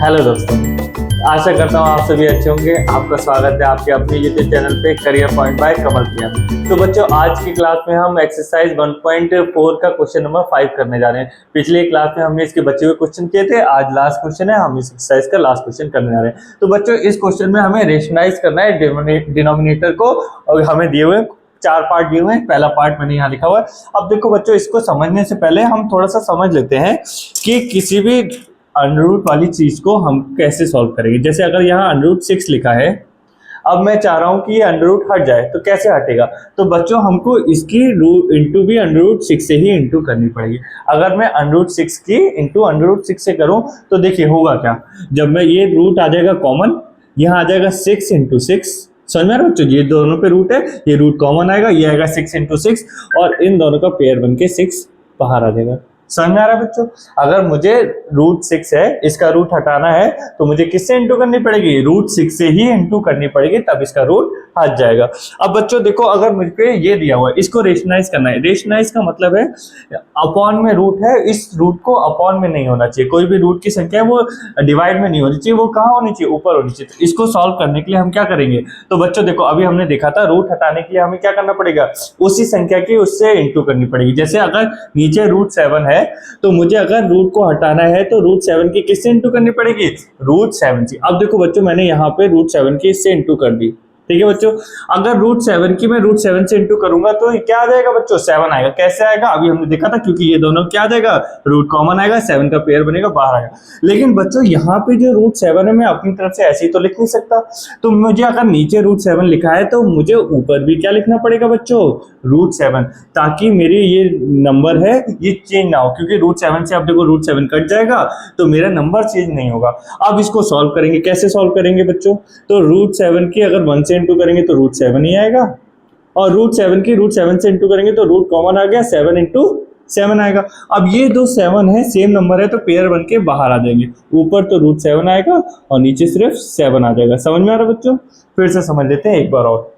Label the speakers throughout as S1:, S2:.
S1: Hello दोस्तों, आशा करता हूँ आप सभी अच्छे होंगे। आपका स्वागत है आपके अपने यूट्यूब चैनल पे career point by Kamal PM. तो बच्चों, आज की क्लास में हम एक्सरसाइज 1.4 का क्वेश्चन नंबर 5 करने जा रहे हैं। पिछली क्लास में हमने इसके बचे हुए क्वेश्चन किए थे, आज लास्ट क्वेश्चन है, हम इस एक्सरसाइज का लास्ट क्वेश्चन करने जा रहे हैं। तो बच्चों, इस क्वेश्चन में हमें रेशनलाइज करना है डिनोमिनेटर को, और हमें दिए हुए 4 पार्ट दिए हुए हैं। पहला पार्ट मैंने यहाँ लिखा हुआ है। अब देखो बच्चों, इसको समझने से पहले हम थोड़ा सा समझ लेते हैं कि किसी भी अंडर रूट वाली चीज को हम कैसे सॉल्व करेंगे। जैसे अगर यहाँ अंडर रूट 6 लिखा है, अब मैं चाह रहा हूं कि ये अंडर रूट हट जाए, तो कैसे हटेगा? तो बच्चों, हमको इसकी इंटू भी अंडर रूट 6 से ही इंटू करनी पड़ेगी। अगर मैं अंडर रूट 6 की इंटू अंडर रूट 6 से करूं तो देखिए होगा क्या। जब मैं ये रूट आ जाएगा कॉमन, यहाँ आ जाएगा 6 इंटू 6। समझ में आ रहा है? ये दोनों पे रूट है, ये रूट कॉमन आएगा, ये आएगा 6 इंटू 6, और इन दोनों का पेयर बन के 6 बाहर आ जाएगा। समझ में आ रहा है बच्चों? अगर मुझे रूट 6 है, इसका रूट हटाना है, तो मुझे किससे इंटू करनी पड़ेगी? रूट 6 से ही इंटू करनी पड़ेगी, तब इसका रूट हट जाएगा। अब बच्चों देखो, अगर मुझ पे ये दिया हुआ है, इसको रेशनलाइज करना है। रेशनलाइज का मतलब है अपॉन में रूट है, इस रूट को अपॉन में नहीं होना चाहिए। कोई भी रूट की संख्या है वो डिवाइड में नहीं होनी चाहिए, वो कहाँ होनी चाहिए? ऊपर होनी चाहिए। तो इसको सॉल्व करने के लिए हम क्या करेंगे? तो बच्चों देखो, अभी हमने देखा था रूट हटाने के लिए हमें क्या करना पड़ेगा? उसी संख्या की उससे इंटू करनी पड़ेगी। जैसे अगर नीचे रूट 7 है, तो मुझे अगर रूट को हटाना है तो रूट 7 की किससे इंटू करनी पड़ेगी? रूट 7 से। अब देखो बच्चों, मैंने यहाँ पे रूट 7 की इससे इंटू कर दी, ठीक है बच्चों। अगर रूट 7 की मैं रूट 7 से इंटू करूंगा तो क्या आ जाएगा बच्चों? 7 आएगा। कैसे आएगा? अभी हमने देखा था, क्योंकि ये दोनों क्या आ जाएगा? रूट कॉमन आएगा, 7 का पेयर बनेगा, बाहर आएगा। लेकिन बच्चों, यहाँ पे जो रूट 7 है, मैं अपनी तरफ से ऐसे ही तो लिख नहीं सकता। तो मुझे अगर नीचे रूट 7 लिखा है, तो मुझे ऊपर भी क्या लिखना पड़ेगा बच्चों? रूट 7, ताकि मेरी ये नंबर है ये चेंज ना हो। क्योंकि रूट 7 से अब देखो रूट 7 कट जाएगा, तो मेरा नंबर चेंज नहीं होगा। अब इसको सॉल्व करेंगे। कैसे सॉल्व करेंगे बच्चों? तो रूट 7 की अगर 1 से इंटू करेंगे तो रूट 7 ही आएगा, और रूट 7 की रूट 7 से इंटू करेंगे तो रूट कॉमन आ गया, 7 इंटू 7 आएगा। अब ये दो 7 है, सेम नंबर है, तो पेयर बन के बाहर आ जाएंगे। ऊपर तो रूट 7 आएगा और नीचे सिर्फ 7 आ जाएगा। समझ में आ रहा है बच्चों? फिर से समझ लेते हैं एक बार और।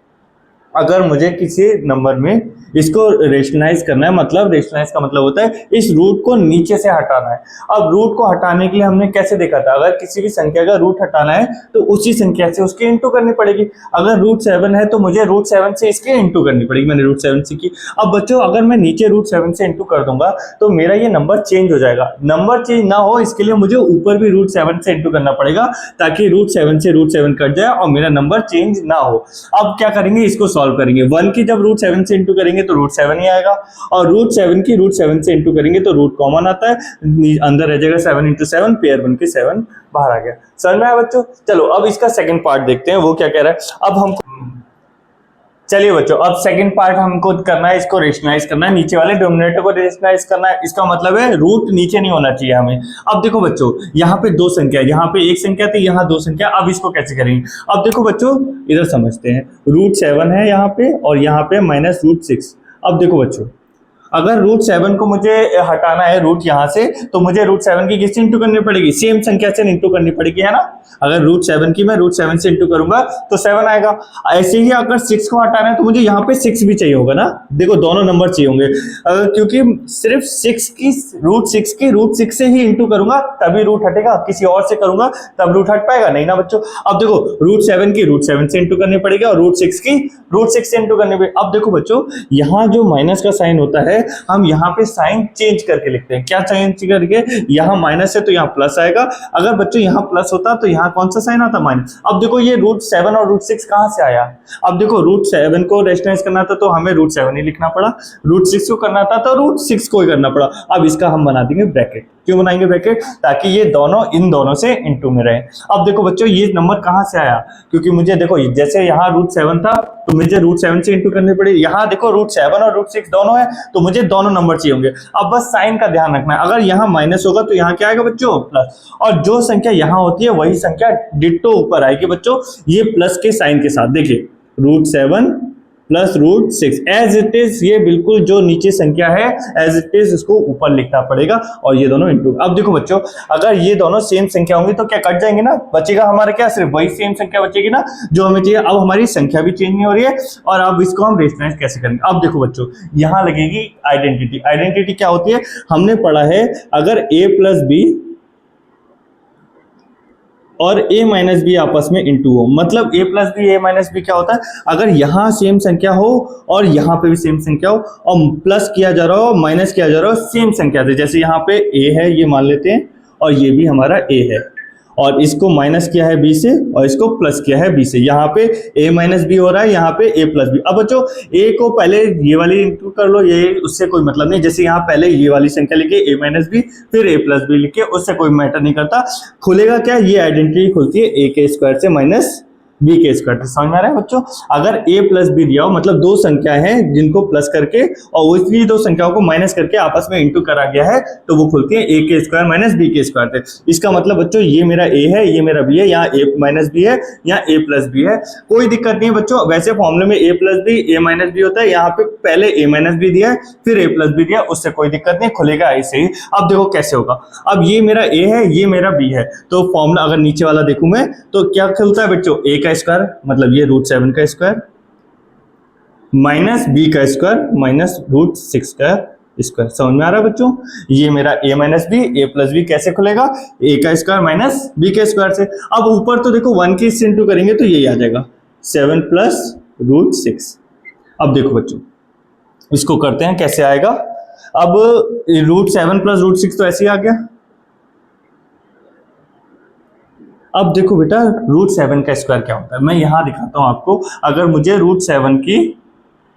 S1: अगर मुझे किसी नंबर में इसको रेशनलाइज करना है, मतलब रेशनलाइज का मतलब होता है इस रूट को नीचे से हटाना है। अब रूट को हटाने के लिए हमने कैसे देखा था? अगर किसी भी संख्या का रूट हटाना है तो उसी संख्या से उसकी इंटू करनी पड़ेगी। अगर रूट 7 है तो मुझे रूट 7 से इसके इंटू करनी पड़ेगी। मैंने रूट 7 से की। अब बच्चों, अगर मैं नीचे रूट 7 से इंटू कर दूंगा तो मेरा ये नंबर चेंज हो जाएगा। नंबर चेंज ना हो इसके लिए मुझे ऊपर भी रूट 7 से इंटू करना पड़ेगा, ताकि रूट 7 से रूट 7 कट जाए और मेरा नंबर चेंज ना हो। अब क्या करेंगे? इसको सॉल्व करेंगे। 1 की जब रूट 7 से इंटू करेंगे तो रूट 7 ही आएगा, और रूट 7 की रूट 7 से इंटू करेंगे तो रूट कॉमन आता है, अंदर रह जाएगा 7 इंटू 7, पेयर बन के 7 बाहर आ गया। समझ में आया बच्चों? चलो अब इसका सेकंड पार्ट देखते हैं, वो क्या कह रहा है। अब हमको चलिए बच्चों, अब सेकंड पार्ट हमको करना है, इसको रेशनलाइज करना है, नीचे वाले डिनोमिनेटर को रेशनलाइज करना है। इसका मतलब है रूट नीचे नहीं होना चाहिए हमें। अब देखो बच्चों, यहाँ पे दो संख्या, यहाँ पे एक संख्या थी, यहाँ दो संख्या। अब इसको कैसे करेंगे? अब देखो बच्चों, इधर समझते हैं। रूट 7 है यहाँ पे, और यहाँ पे माइनस रूट 6। अब देखो बच्चों, अगर रूट 7 को मुझे हटाना है रूट यहाँ से, तो मुझे रूट 7 की किससे इंटू करनी पड़ेगी? सेम संख्या से इंटू करनी पड़ेगी, है ना। अगर रूट 7 की मैं रूट 7 से इंटू करूंगा तो 7 आएगा। ऐसे ही अगर 6 को हटाना है तो मुझे यहाँ पे 6 भी चाहिए होगा ना। देखो दोनों नंबर चाहिए होंगे, क्योंकि सिर्फ 6 की रूट 6 से ही इंटू करूंगा तभी रूट हटेगा। किसी और से करूंगा तब रूट हट पाएगा नहीं ना बच्चों। अब देखो, रूट 7 की रूट 7 से इंटू करनी पड़ेगी, और रूट 6 की रूट 6 से इंटू करनी पड़ेगी। अब देखो बच्चों, यहाँ जो माइनस का साइन होता है, हम यहाँ पे साइन चेंज करके लिखते हैं। क्या चेंज करके? यहाँ माइनस है तो यहाँ प्लस आएगा। अगर बच्चों यहाँ प्लस होता तो यहाँ कौन सा साइन आता? माइनस। अब देखो, ये रूट 7 और रूट 6 कहाँ से आया? अब देखो, रूट 7 को रेशनलाइज करना था तो हमें रूट 7 ही लिखना पड़ा, रूट 6 को करना था तो रूट 6 को ही करना पड़ा। अब इसका हम बना देंगे ब्रैकेट। क्यों बनाएंगे ब्रैकेट? ताकि ये दोनों इन दोनों से इंटू में रहे। अब देखो बच्चों, ये नंबर कहाँ से आया? क्योंकि मुझे देखो, जैसे यहाँ रूट 7 था तो मुझे रूट 7 से इंटू करनी पड़ी। यहाँ देखो रूट 7 और रूट 6 दोनों है, तो मुझे दोनों नंबर चाहिए होंगे। अब बस साइन का ध्यान रखना है। अगर यहाँ माइनस होगा तो यहाँ क्या आएगा बच्चों? प्लस। और जो संख्या यहाँ होती है वही संख्या डिट्टो ऊपर आएगी बच्चों, ये प्लस के साइन के साथ। देखिए, root 7 plus root 6 as it is, ये बिल्कुल जो नीचे संख्या है एज इट इज इसको ऊपर लिखना पड़ेगा, और ये दोनों इंटू। अब देखो बच्चों, अगर ये दोनों सेम संख्या होंगी तो क्या कट जाएंगे ना? बचेगा हमारा क्या? सिर्फ वही सेम संख्या बचेगी ना जो हमें चाहिए। अब हमारी संख्या भी चेंज नहीं हो रही है, और अब इसको हम रेशनलाइज कैसे करेंगे? अब देखो बच्चों, यहाँ लगेगी आइडेंटिटी। आइडेंटिटी क्या होती है? हमने पढ़ा है, अगर a प्लस बी और a माइनस बी आपस में इंटू हो, मतलब a plus b a minus b क्या होता है, अगर यहाँ सेम संख्या हो और यहाँ पे भी सेम संख्या हो और प्लस किया जा रहा हो माइनस किया जा रहा हो सेम संख्या से, जैसे यहाँ पे a है ये मान लेते हैं और ये भी हमारा a है और इसको माइनस किया है b से और इसको प्लस किया है b से, यहाँ पे a माइनस बी हो रहा है, यहाँ पे a प्लस बी। अब बच्चों a को पहले ये वाली इंटू कर लो, ये उससे कोई मतलब नहीं, जैसे यहाँ पहले ये वाली संख्या लिखे a माइनस बी फिर a प्लस बी लिखे, उससे कोई मैटर नहीं करता। खुलेगा क्या, ये आइडेंटिटी खुलती है a के स्क्वायर से माइनस बी के स्क्वायर से। समझ में आ रहा है बच्चों, अगर a प्लस बी दिया हो मतलब दो संख्याएं हैं जिनको प्लस करके और उसी दो संख्याओं को माइनस करके आपस में इंटू करा गया है तो वो खुलती है a के स्क्वायर माइनस बी के स्क्वायर से। इसका मतलब बच्चों ये मेरा a है ये मेरा b है, यहाँ a माइनस बी है यहाँ a प्लस बी है, कोई दिक्कत नहीं है बच्चों। वैसे फॉर्मूले में a plus b a minus b होता है, यहाँ पे पहले a माइनस बी दिया है फिर a प्लस बी दिया, उससे कोई दिक्कत नहीं, खुलेगा ऐसे ही। अब देखो कैसे होगा, अब ये मेरा a है ये मेरा b है, तो फॉर्मूला अगर नीचे वाला देखूं मैं तो क्या खुलता है बच्चों, a का स्क्वायर मतलब ये √7 का स्क्वायर माइनस बी का स्क्वायर माइनस √6 का स्क्वायर। समझ में आ रहा है बच्चों, ये मेरा a minus b a plus b कैसे खुलेगा, a का स्क्वायर माइनस b के स्क्वायर से। अब ऊपर तो देखो 1 के इससे इंटू करेंगे तो यही आ जाएगा 7 प्लस √6। अब देखो बच्चों इसको करते हैं कैसे आएगा, अब √7 प्लस √6 तो ऐसे ही आ गया। अब देखो बेटा √7 का स्क्वायर क्या होता है, मैं यहां दिखाता हूं आपको। अगर मुझे √7 की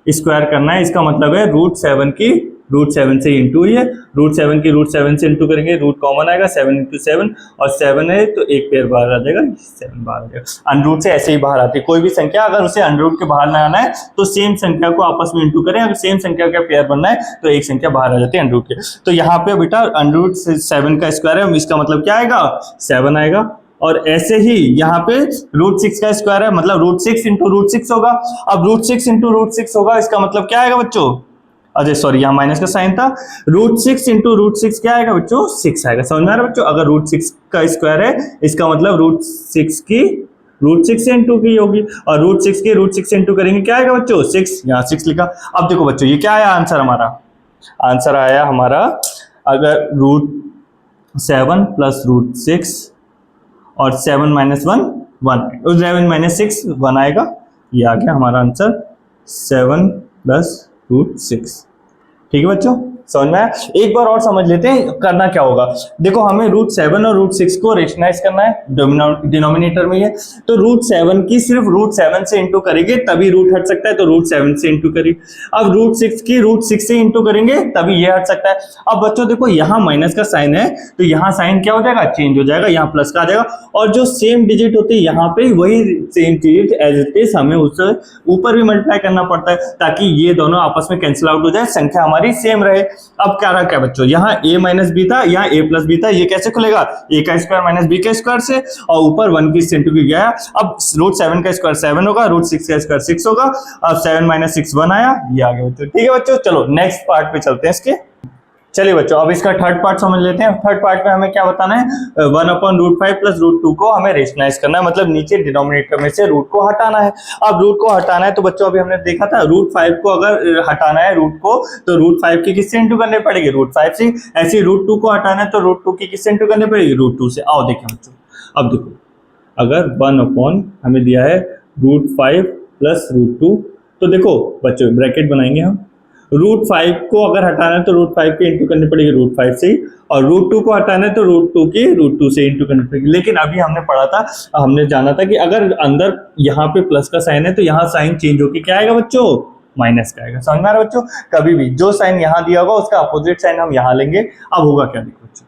S1: स्क्वायर करना है, इसका मतलब है √7 की √7 से इंटू ही है, √7 की √7 से इंटू करेंगे, रूट कॉमन आएगा 7 × 7 और 7 है तो एक पेयर बाहर आ जाएगा, 7 बाहर आ जाएगा। अंडरूट से ऐसे ही बाहर आती है कोई भी संख्या, अगर उसे अंडरूट के बाहर ना आना है तो सेम संख्या को आपस में इंटू करें, अगर सेम संख्या का पेयर बनना है तो एक संख्या बाहर आ जाती है अंडरूट के। तो यहाँ पे बेटा √7 का स्क्वायर है, इसका मतलब क्या आएगा 7 आएगा, और ऐसे ही यहाँ पे √6 का स्क्वायर है मतलब √6 × √6 होगा। अब √6 × √6 होगा, इसका मतलब क्या आएगा बच्चों, अरे सॉरी यहाँ माइनस का साइन था, √6 × √6 क्या आएगा बच्चों 6 आएगा। समझ में आ रहा है बच्चों, अगर √6 का स्क्वायर है इसका मतलब √6 की √6 से इंटू की होगी और √6 की √6 से इंटू करेंगे क्या आएगा बच्चों 6, यहाँ 6 लिखा। अब देखो बच्चों ये क्या आया आंसर, हमारा आंसर आया हमारा अगर √7 प्लस √6 और 7 माइनस 1 1 11 माइनस 6 1 आएगा, ये आ गया हमारा आंसर 7 प्लस √6। ठीक है बच्चों, समझ में आया। एक बार और समझ लेते हैं करना क्या होगा। देखो हमें √7 और √6 को रेशनलाइज करना है, डिनोमिनेटर में है तो √7 की सिर्फ √7 से इंटू करेंगे तभी रूट हट सकता है, तो √7 से इंटू करिए। अब √6 की √6 से इंटू करेंगे तभी ये हट सकता है। अब बच्चों देखो यहाँ माइनस का साइन है तो यहाँ साइन क्या हो जाएगा चेंज हो जाएगा, यहाँ प्लस का आ जाएगा, और जो सेम डिजिट होती है यहाँ पे वही same digit as it is हमें उससे ऊपर भी मल्टीप्लाई करना पड़ता है ताकि ये दोनों आपस में कैंसिल आउट हो जाए, संख्या हमारी सेम रहे। अब क्या रहा क्या बच्चों, यहाँ a माइनस बी था यहाँ a प्लस बी था, ये कैसे खुलेगा a का स्क्वायर माइनस b के स्क्वायर से, और ऊपर 1 की इंटू की गया। अब √7 का स्क्वायर 7 होगा, √6 का स्क्वायर 6 होगा, अब 7 माइनस 6 1 आया, ये आ गया बच्चों। ठीक है बच्चों, चलो नेक्स्ट पार्ट पे चलते हैं इसके। चलिए बच्चों अब इसका थर्ड पार्ट समझ लेते हैं। थर्ड पार्ट में हमें क्या बताना है, 1/√5 प्लस √2 को हमें रेशनलाइज करना है, मतलब नीचे डिनोमिनेटर में से रूट को हटाना है। अब रूट को हटाना है तो बच्चों अभी हमने देखा था √5 को अगर हटाना है रूट को तो √5 की किससे इंटू करनी पड़ेगी √5 से, ऐसे ही √2 को हटाना है तो √2 की किससे इंटू करनी पड़ेगी √2 से। आओ देखें बच्चों, अब देखो अगर 1/ हमें दिया है √5 प्लस √2 तो देखो बच्चों ब्रैकेट बनाएंगे हम, √5 को अगर हटाना है तो √5 की इंटू करनी पड़ेगी √5 से, और √2 को हटाना है तो √2 की √2 से इंटू करनी पड़ेगी। लेकिन अभी हमने पढ़ा था, हमने जाना था कि अगर अंदर यहाँ पे प्लस का साइन है तो यहाँ साइन चेंज होकर क्या आएगा बच्चों माइनस का आएगा। समझ में आ रहा है बच्चों, कभी भी जो साइन यहाँ दिया होगा उसका अपोजिट साइन हम यहाँ लेंगे। अब होगा क्या देखो बच्चों,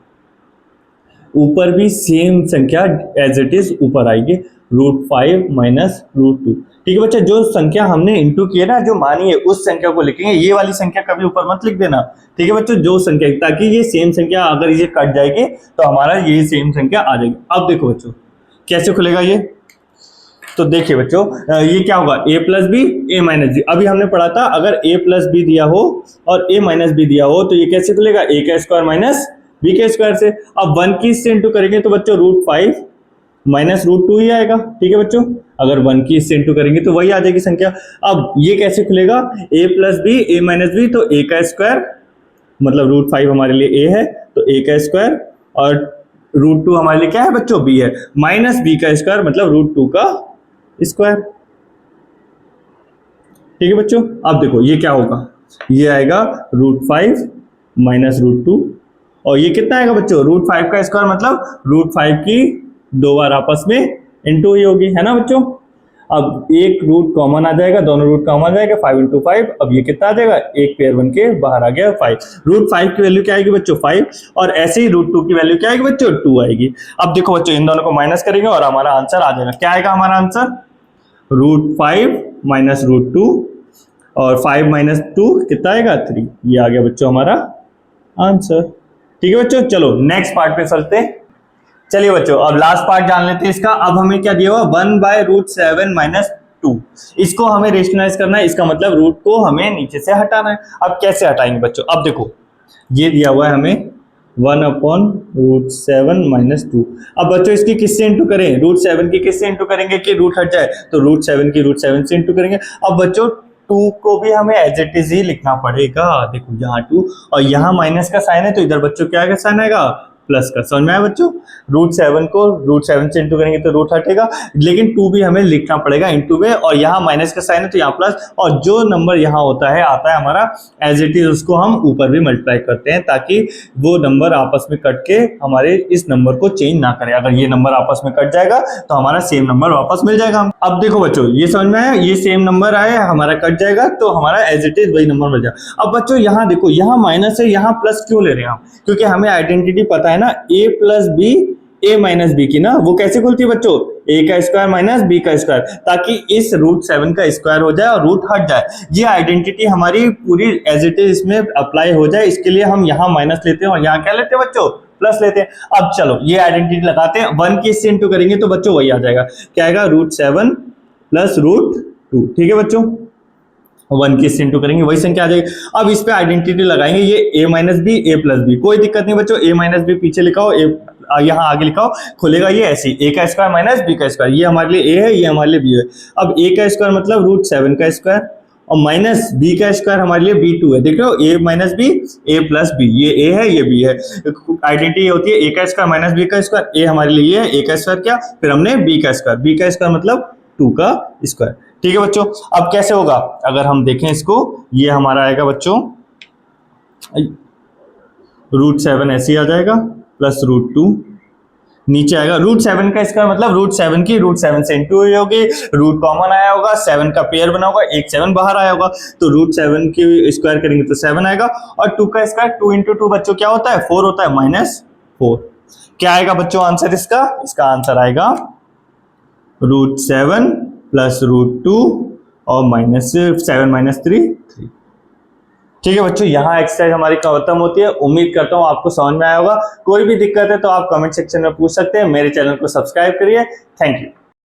S1: ऊपर भी सेम संख्या एज इट इज ऊपर आएगी √5 माइनस √2। ठीक है बच्चा, जो संख्या हमने इंटू की है ना जो मानी है उस संख्या को लिखेंगे, ये वाली संख्या कभी ऊपर मत लिख देना। ठीक है बच्चों, जो संख्या, ताकि ये सेम संख्या अगर ये कट जाएगी तो हमारा ये सेम संख्या आ जाएगी। अब देखो बच्चों कैसे खुलेगा ये, तो देखिए बच्चों ये क्या होगा a plus b a minus b. अभी हमने पढ़ा था अगर a प्लस बी दिया हो और a माइनस बी दिया हो तो ये कैसे खुलेगा a का स्क्वायर माइनस b के स्क्वायर से। अब 1 की इससे इंटू करेंगे तो बच्चों √5 माइनस √2 ही आएगा। ठीक है बच्चों, अगर 1 की इससे इंटू करेंगे तो वही आ जाएगी संख्या। अब ये कैसे खुलेगा a plus b a minus b, तो a का स्क्वायर मतलब √5 हमारे लिए a है तो a का स्क्वायर और √2 हमारे लिए क्या है बच्चों, b है, माइनस b का स्क्वायर मतलब √2 का स्क्वायर। ठीक है बच्चों, अब देखो ये क्या होगा, ये आएगा √5 माइनस √2, और ये कितना आएगा बच्चों, √5 का स्क्वायर मतलब √5 की 2 बार आपस में इंटू ही होगी, है ना बच्चों। अब एक रूट कॉमन आ जाएगा, दोनों रूट कॉमन आ जाएगा, 5 इंटू 5, अब ये कितना आ जाएगा, एक पेयर बन के बाहर आ गया 5। √5 की वैल्यू क्या आएगी बच्चों, 5, और ऐसे ही √2 की वैल्यू क्या आएगी बच्चों, 2 आएगी। अब देखो बच्चों इन दोनों को माइनस करेंगे और हमारा आंसर आ जाएगा, क्या आएगा हमारा आंसर, √5 माइनस √2, और 5 माइनस 2 कितना आएगा, 3। ये आ गया बच्चों हमारा आंसर। ठीक है बच्चों, चलो नेक्स्ट पार्ट पे चलते हैं। चलिए बच्चों अब लास्ट पार्ट जान लेते हैं इसका। अब हमें क्या दिया हुआ, 1/√7 माइनस 2, इसको हमें रेशनलाइज करना है, इसका मतलब रूट को हमें नीचे से हटाना है। अब कैसे हटाएंगे बच्चों, अब देखो ये दिया हुआ है हमें 1/√7 माइनस 2। अब बच्चों इसकी किससे इंटू करें, √7 की किससे इंटू करेंगे कि रूट हट जाए, तो √7 की √7 से इंटू करेंगे। अब बच्चों 2 को भी हमें एज इट इज ही लिखना पड़ेगा, देखो यहाँ 2 और यहाँ माइनस का साइन है, तो इधर बच्चों क्या आएगा, साइन आएगा प्लस का। समझ में आया बच्चों, √7 को √7 से इंटू करेंगे तो रूट हटेगा, लेकिन 2 भी हमें लिखना पड़ेगा इंटू में, और यहाँ माइनस का साइन है तो यहाँ प्लस, और जो नंबर यहाँ होता है आता है हमारा एज इट इज, उसको हम ऊपर भी मल्टीप्लाई करते हैं ताकि वो नंबर आपस में कट के हमारे इस नंबर को चेंज ना करे। अगर ये नंबर आपस में कट जाएगा तो हमारा सेम नंबर वापस मिल जाएगा। अब देखो बच्चों ये समझ में आया, ये सेम नंबर आए हमारा कट जाएगा तो हमारा एज इट इज वही नंबर मिल जाएगा। अब बच्चों यहाँ देखो, यहाँ माइनस है, यहाँ प्लस क्यों ले रहे हैं हम, क्योंकि हमें आइडेंटिटी पता है ना, a plus b a minus b की ना, वो कैसे खुलती है बच्चों, a का स्क्वायर माइनस b का स्क्वायर, ताकि इस √7 का स्क्वायर हो जाए और रूट हट जाए। ये आइडेंटिटी हमारी पूरी एज इट इज इसमें अप्लाई हो जाए, इसके लिए हम यहाँ माइनस लेते हैं और यहाँ क्या लेते हैं बच्चों, प्लस लेते हैं। अब चलो ये आइडेंटिटी लगाते हैं, 1 की इससे इंटू करेंगे तो बच्चों वही आ जाएगा, क्या आएगा, √7 प्लस √2। ठीक है बच्चों, 1 की इंटू करेंगे वही संख्या आ जाएगी। अब इस पे आइडेंटिटी लगाएंगे, ये a minus b a plus b, कोई दिक्कत नहीं बच्चों, a माइनस बी पीछे लिखाओ, यहाँ आगे लिखाओ, खुलेगा ये ऐसे ही, a का स्क्वायर माइनस b का स्क्वायर, ये हमारे लिए a है, ये हमारे लिए b है। अब a का स्क्वायर मतलब √7 का स्क्वायर, और माइनस b का स्क्वायर हमारे लिए b2 है। देख रहे हो, a minus b a plus b, ये a है ये b है। आइडेंटिटी होती है a का स्क्वायर माइनस b का स्क्वायर, a हमारे लिए ये है, a का स्क्वायर क्या, फिर हमने b का स्क्वायर मतलब 2 का स्क्वायर। ठीक है बच्चों, अब कैसे होगा, अगर हम देखें इसको, ये हमारा आएगा बच्चों √7 ऐसे ही आ जाएगा प्लस √2, नीचे आएगा √7 का स्क्वायर मतलब √7 की √7 से इंटू हुई होगी, रूट कॉमन आया होगा, 7 का पेयर बना होगा, एक 7 बाहर आया होगा, तो √7 की स्क्वायर करेंगे तो 7 आएगा, और 2 का स्क्वायर 2 इंटू 2 बच्चों क्या होता है, 4 होता है, -4। क्या आएगा बच्चों आंसर इसका आंसर आएगा √7 प्लस √2 और -7 माइनस 3। ठीक है बच्चों, यहाँ एक्सरसाइज हमारी खत्म होती है। उम्मीद करता हूँ आपको समझ में आया होगा। कोई भी दिक्कत है तो आप कमेंट सेक्शन में पूछ सकते हैं। मेरे चैनल को सब्सक्राइब करिए। Thank you.